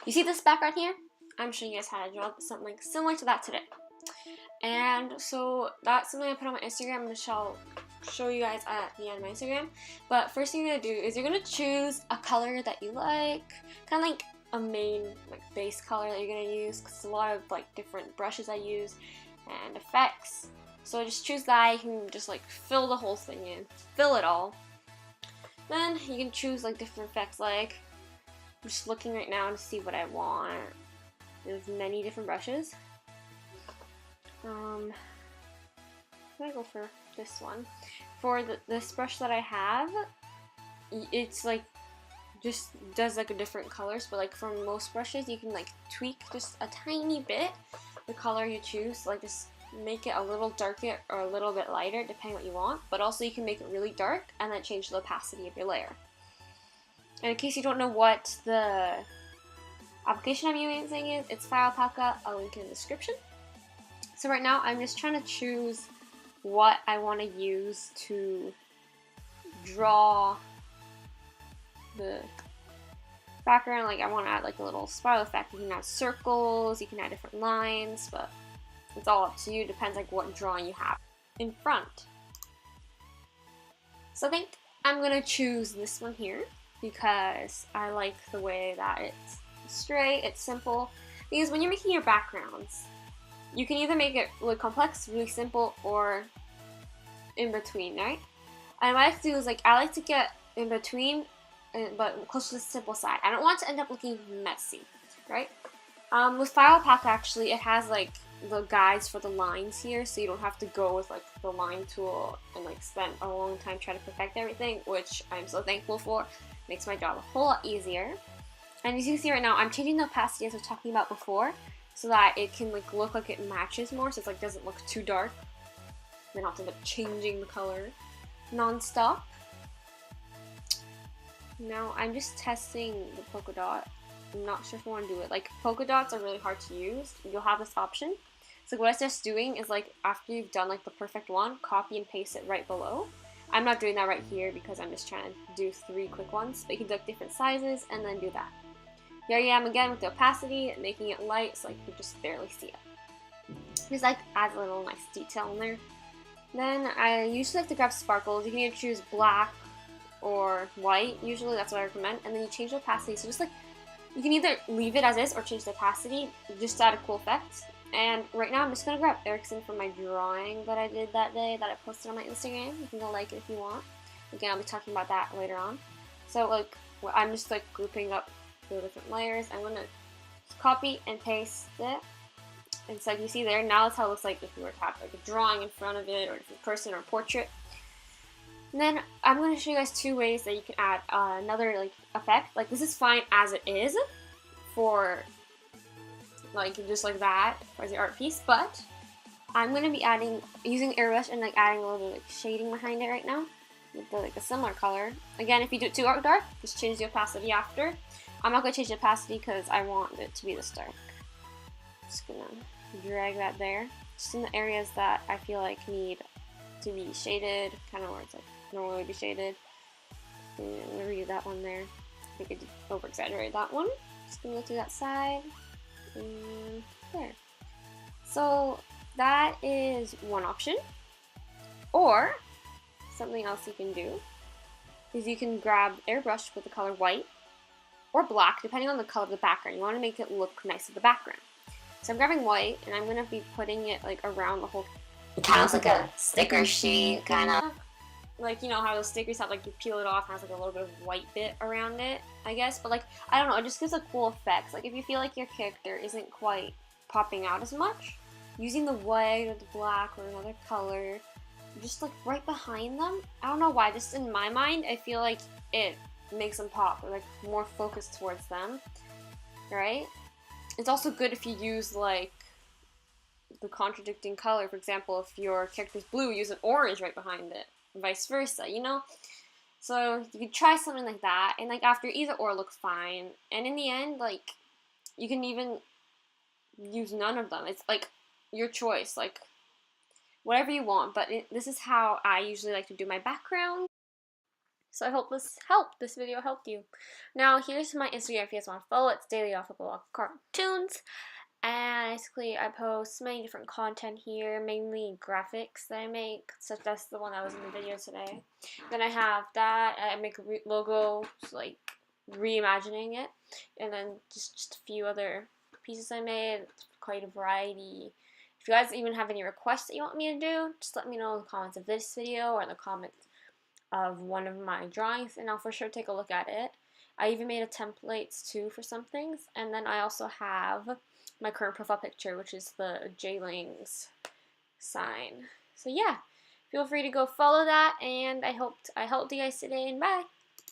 You see this background here? I'm showing you guys how to draw something similar to that today. And so that's something I put on my Instagram, which I'll show you guys at the end of my Instagram. But first thing you're gonna do is you're gonna choose a color that you like, kind of like a main base color that you're gonna use, because there's a lot of different brushes I use and effects. So just choose that. You can just fill the whole thing in, fill it all. Then you can choose different effects. I'm just looking right now to see what I want. There's many different brushes. I'm gonna go for this one. For this brush that I have, it's just does a different colors, but for most brushes you can tweak just a tiny bit the color you choose, just make it a little darker or a little bit lighter depending what you want, but also you can make it really dark and then change the opacity of your layer. And in case you don't know what the application I'm using is, it's FireAlpaca. I'll link it in the description. So right now I'm just trying to choose what I want to use to draw the background. I want to add a little spiral effect. You can add circles, you can add different lines, but it's all up to you. Depends what drawing you have in front. So I think I'm gonna choose this one here because I like the way that it's straight, it's simple. Because when you're making your backgrounds, you can either make it really complex, really simple, or in between, right? And what I like to do is I like to get in between, but close to the simple side. I don't want to end up looking messy, right? With FireAlpaca, actually, it has the guides for the lines here, so you don't have to go with the line tool and spend a long time trying to perfect everything, which I'm so thankful for. Makes my job a whole lot easier. And as you can see right now, I'm changing the opacity as I was talking about before, so that it can look like it matches more, so it doesn't look too dark. Then I'll have to end up changing the color non-stop. Now I'm just testing the polka dot. I'm not sure if I want to do it. Polka dots are really hard to use. You'll have this option. So what I suggest doing is after you've done the perfect one, copy and paste it right below. I'm not doing that right here because I'm just trying to do 3 quick ones, but you can do different sizes and then do that. Here I am again with the opacity, making it light so you can just barely see it. Just adds a little nice detail in there. Then I usually like to grab sparkles. You can either choose black or white, usually that's what I recommend, and then you change the opacity. So just you can either leave it as is or change the opacity, just to add a cool effect. And right now I'm just going to grab Erickson from my drawing that I did that day that I posted on my Instagram. You can go like it if you want. Again, I'll be talking about that later on. So I'm just grouping up the different layers. I'm going to copy and paste it. And so you see there, now that's how it looks like if you were to have a drawing in front of it, or a different person or a portrait. And then I'm going to show you guys 2 ways that you can add another effect. This is fine as it is for just that as your art piece, but I'm going to be using airbrush and adding a little bit of shading behind it right now with a similar color. Again, if you do it too dark, just change the opacity after. I'm not going to change the opacity because I want it to be this dark. Just going to drag that there, just in the areas that I feel need to be shaded, kind of where it's normally be shaded. And I'm going to redo that one there. I think I did over-exaggerate that one. Just going to go through that side. And there. So that is one option. Or something else you can do is you can grab airbrush with the color white or black, depending on the color of the background. You want to make it look nice with the background. So I'm grabbing white and I'm going to be putting it around the whole. It kind of looks like a sticker sheet, kind of. You know how those stickers have you peel it off and has a little bit of white bit around it, I guess. But I don't know, it just gives a cool effect. If you feel your character isn't quite popping out as much, using the white or the black or another color, just right behind them. I don't know why, just in my mind, I feel it makes them pop, or more focused towards them, right? It's also good if you use the contradicting color. For example, if your character's blue, use an orange right behind it. Vice versa, you know? So you could try something like that, and after either or looks fine. And in the end, you can even use none of them. It's your choice, whatever you want. But this is how I usually like to do my background. So I hope this helped. This video helped you. Now here's my Instagram if you guys want to follow. It's Daily Off of Blog Cartoons. And basically I post many different content here, mainly graphics that I make, such as the one that was in the video today. Then I have that, I make logos, like reimagining it, and then just a few other pieces I made, quite a variety. If you guys even have any requests that you want me to do, just let me know in the comments of this video or in the comments of one of my drawings, and I'll for sure take a look at it. I even made a templates too for some things, and then I also have my current profile picture, which is the J-Lings sign. So yeah, feel free to go follow that, and I helped you guys today, and bye!